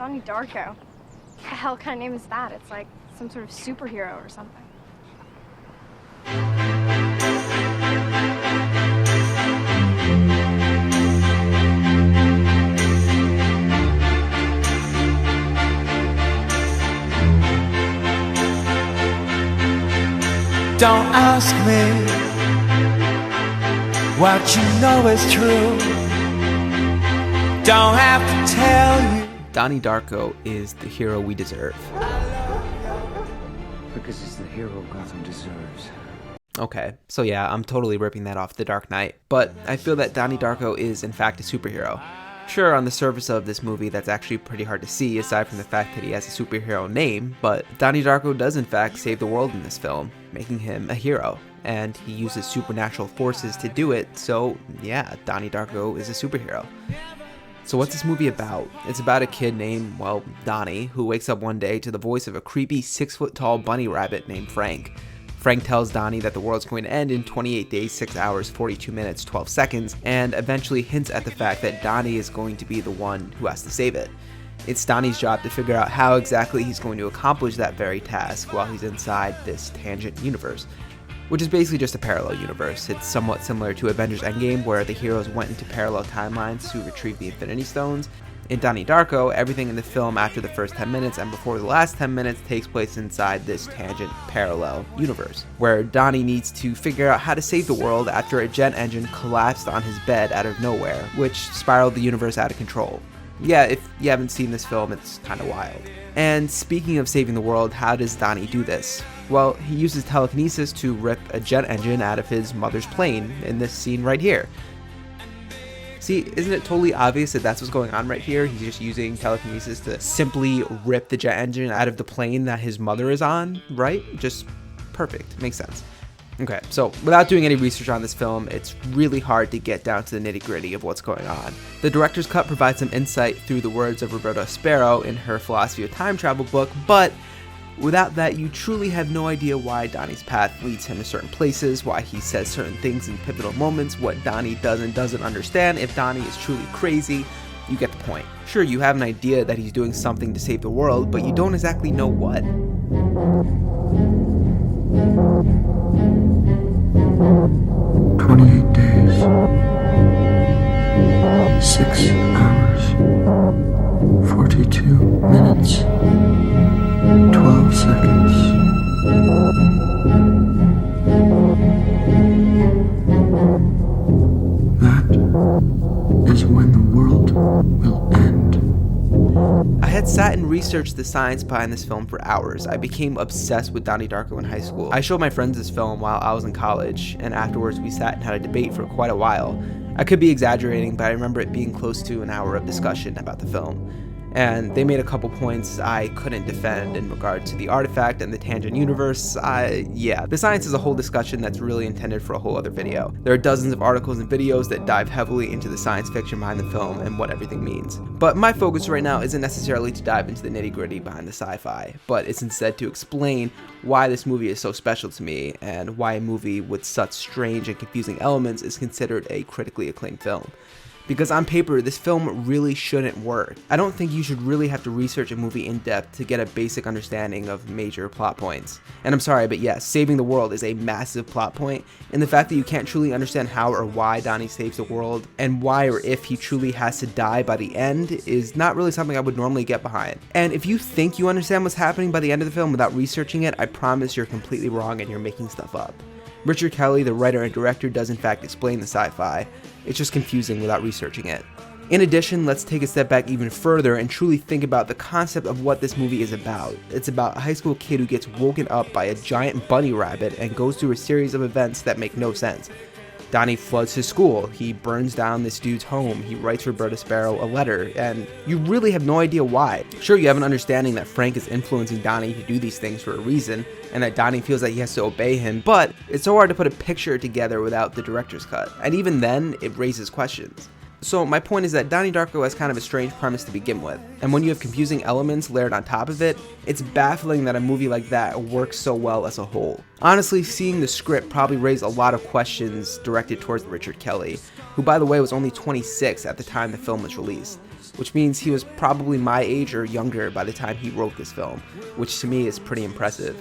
Donnie Darko. What the hell kind of name is that? It's like some sort of superhero or something. Don't ask me what you know is true. Don't have to tell you. Donnie Darko is the hero we deserve. Because it's the hero Gotham deserves. Okay, so yeah, I'm totally ripping that off The Dark Knight, but I feel that Donnie Darko is in fact a superhero. Sure, on the surface of this movie, that's actually pretty hard to see aside from the fact that he has a superhero name, but Donnie Darko does in fact save the world in this film, making him a hero, and he uses supernatural forces to do it, so yeah, Donnie Darko is a superhero. So what's this movie about? It's about a kid named, well, Donnie, who wakes up one day to the voice of a creepy 6-foot-tall bunny rabbit named Frank. Frank tells Donnie that the world's going to end in 28 days, 6 hours, 42 minutes, 12 seconds, and eventually hints at the fact that Donnie is going to be the one who has to save it. It's Donnie's job to figure out how exactly he's going to accomplish that very task while he's inside this tangent universe, which is basically just a parallel universe. It's somewhat similar to Avengers Endgame, where the heroes went into parallel timelines to retrieve the Infinity Stones. In Donnie Darko, everything in the film after the first 10 minutes and before the last 10 minutes takes place inside this tangent parallel universe, where Donnie needs to figure out how to save the world after a jet engine collapsed on his bed out of nowhere, which spiraled the universe out of control. Yeah, if you haven't seen this film, it's kind of wild. And speaking of saving the world, how does Donnie do this? Well, he uses telekinesis to rip a jet engine out of his mother's plane in this scene right here. See, isn't it totally obvious that that's what's going on right here? He's just using telekinesis to simply rip the jet engine out of the plane that his mother is on, right? Just perfect. Makes sense. Okay, so without doing any research on this film, it's really hard to get down to the nitty-gritty of what's going on. The director's cut provides some insight through the words of Roberta Sparrow in her Philosophy of Time Travel book, but without that, you truly have no idea why Donnie's path leads him to certain places, why he says certain things in pivotal moments, what Donnie does and doesn't understand, if Donnie is truly crazy. You get the point. Sure, you have an idea that he's doing something to save the world, but you don't exactly know what. 28 days, 6 hours, 42 minutes, 12 seconds. That is when the world will end. I had sat and researched the science behind this film for hours. I became obsessed with Donnie Darko in high school. I showed my friends this film while I was in college, and afterwards we sat and had a debate for quite a while. I could be exaggerating, but I remember it being close to an hour of discussion about the film. And they made a couple points I couldn't defend in regard to the artifact and the tangent universe. Yeah, the science is a whole discussion that's really intended for a whole other video. There are dozens of articles and videos that dive heavily into the science fiction behind the film and what everything means. But my focus right now isn't necessarily to dive into the nitty-gritty behind the sci-fi, but it's instead to explain why this movie is so special to me and why a movie with such strange and confusing elements is considered a critically acclaimed film. Because on paper, this film really shouldn't work. I don't think you should really have to research a movie in depth to get a basic understanding of major plot points. And I'm sorry, but yes, saving the world is a massive plot point, and the fact that you can't truly understand how or why Donnie saves the world, and why or if he truly has to die by the end, is not really something I would normally get behind. And if you think you understand what's happening by the end of the film without researching it, I promise you're completely wrong and you're making stuff up. Richard Kelly, the writer and director, does in fact explain the sci-fi. It's just confusing without researching it. In addition, let's take a step back even further and truly think about the concept of what this movie is about. It's about a high school kid who gets woken up by a giant bunny rabbit and goes through a series of events that make no sense. Donnie floods his school, he burns down this dude's home, he writes Roberta Sparrow a letter, and you really have no idea why. Sure, you have an understanding that Frank is influencing Donnie to do these things for a reason, and that Donnie feels that he has to obey him, but it's so hard to put a picture together without the director's cut. And even then, it raises questions. So my point is that Donnie Darko has kind of a strange premise to begin with, and when you have confusing elements layered on top of it, it's baffling that a movie like that works so well as a whole. Honestly, seeing the script probably raised a lot of questions directed towards Richard Kelly, who by the way was only 26 at the time the film was released, which means he was probably my age or younger by the time he wrote this film, which to me is pretty impressive.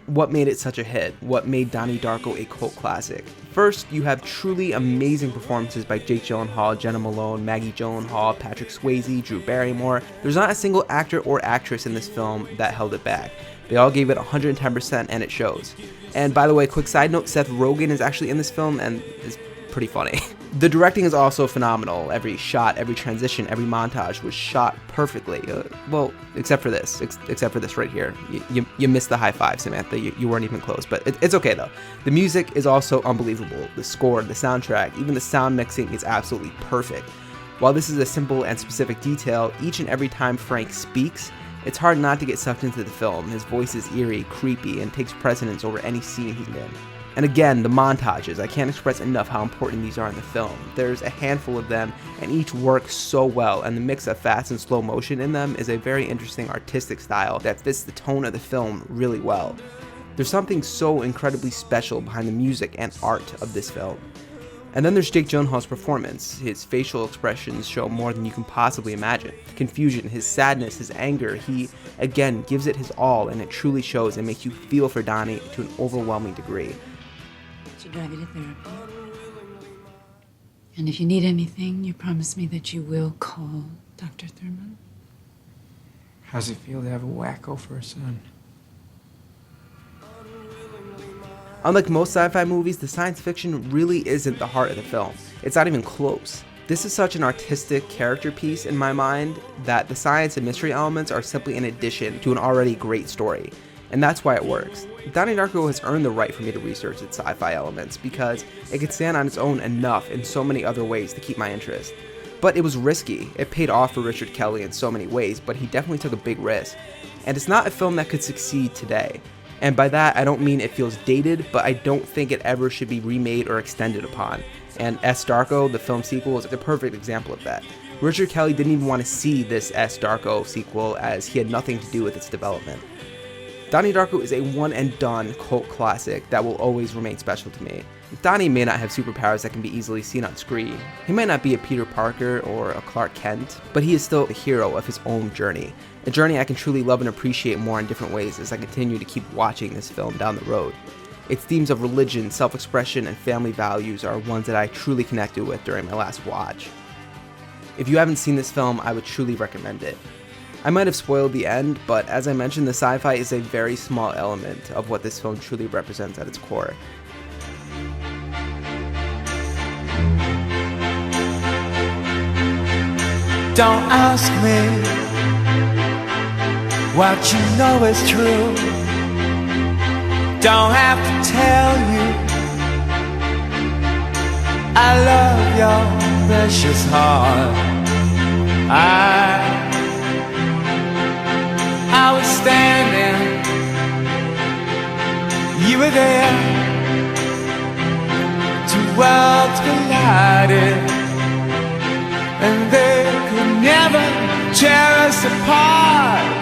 What made it such a hit? What made Donnie Darko a cult classic? First, you have truly amazing performances by Jake Gyllenhaal, Jenna Malone, Maggie Gyllenhaal, Patrick Swayze, Drew Barrymore. There's not a single actor or actress in this film that held it back. They all gave it 110% and it shows. And by the way, quick side note, Seth Rogen is actually in this film and is pretty funny. The directing is also phenomenal. Every shot, every transition, every montage was shot perfectly. Well, except for this right here. You missed the high five, Samantha. You weren't even close, but it's okay though. The music is also unbelievable. The score, the soundtrack, even the sound mixing is absolutely perfect. While this is a simple and specific detail, each and every time Frank speaks, it's hard not to get sucked into the film. His voice is eerie, creepy, and takes precedence over any scene he's in. And again, the montages, I can't express enough how important these are in the film. There's a handful of them, and each works so well, and the mix of fast and slow motion in them is a very interesting artistic style that fits the tone of the film really well. There's something so incredibly special behind the music and art of this film. And then there's Jake Gyllenhaal's performance. His facial expressions show more than you can possibly imagine. Confusion, his sadness, his anger, he, again, gives it his all, and it truly shows and makes you feel for Donnie to an overwhelming degree. Should drive you to therapy. And if you need anything, you promise me that you will call Dr. Thurman. How's it feel to have a wacko for a son? Unlike most sci-fi movies, the science fiction really isn't the heart of the film. It's not even close. This is such an artistic character piece in my mind that the science and mystery elements are simply an addition to an already great story. And that's why it works. Donnie Darko has earned the right for me to research its sci-fi elements because it could stand on its own enough in so many other ways to keep my interest. But it was risky. It paid off for Richard Kelly in so many ways, but he definitely took a big risk. And it's not a film that could succeed today. And by that, I don't mean it feels dated, but I don't think it ever should be remade or extended upon. And S. Darko, the film sequel, is the perfect example of that. Richard Kelly didn't even want to see this S. Darko sequel as he had nothing to do with its development. Donnie Darko is a one-and-done cult classic that will always remain special to me. Donnie may not have superpowers that can be easily seen on screen. He might not be a Peter Parker or a Clark Kent, but he is still the hero of his own journey. A journey I can truly love and appreciate more in different ways as I continue to keep watching this film down the road. Its themes of religion, self-expression, and family values are ones that I truly connected with during my last watch. If you haven't seen this film, I would truly recommend it. I might have spoiled the end, but as I mentioned, the sci-fi is a very small element of what this film truly represents at its core. Don't ask me what you know is true. Don't have to tell you I love your precious heart. I was standing, you were there. Two worlds collided, and they could never tear us apart.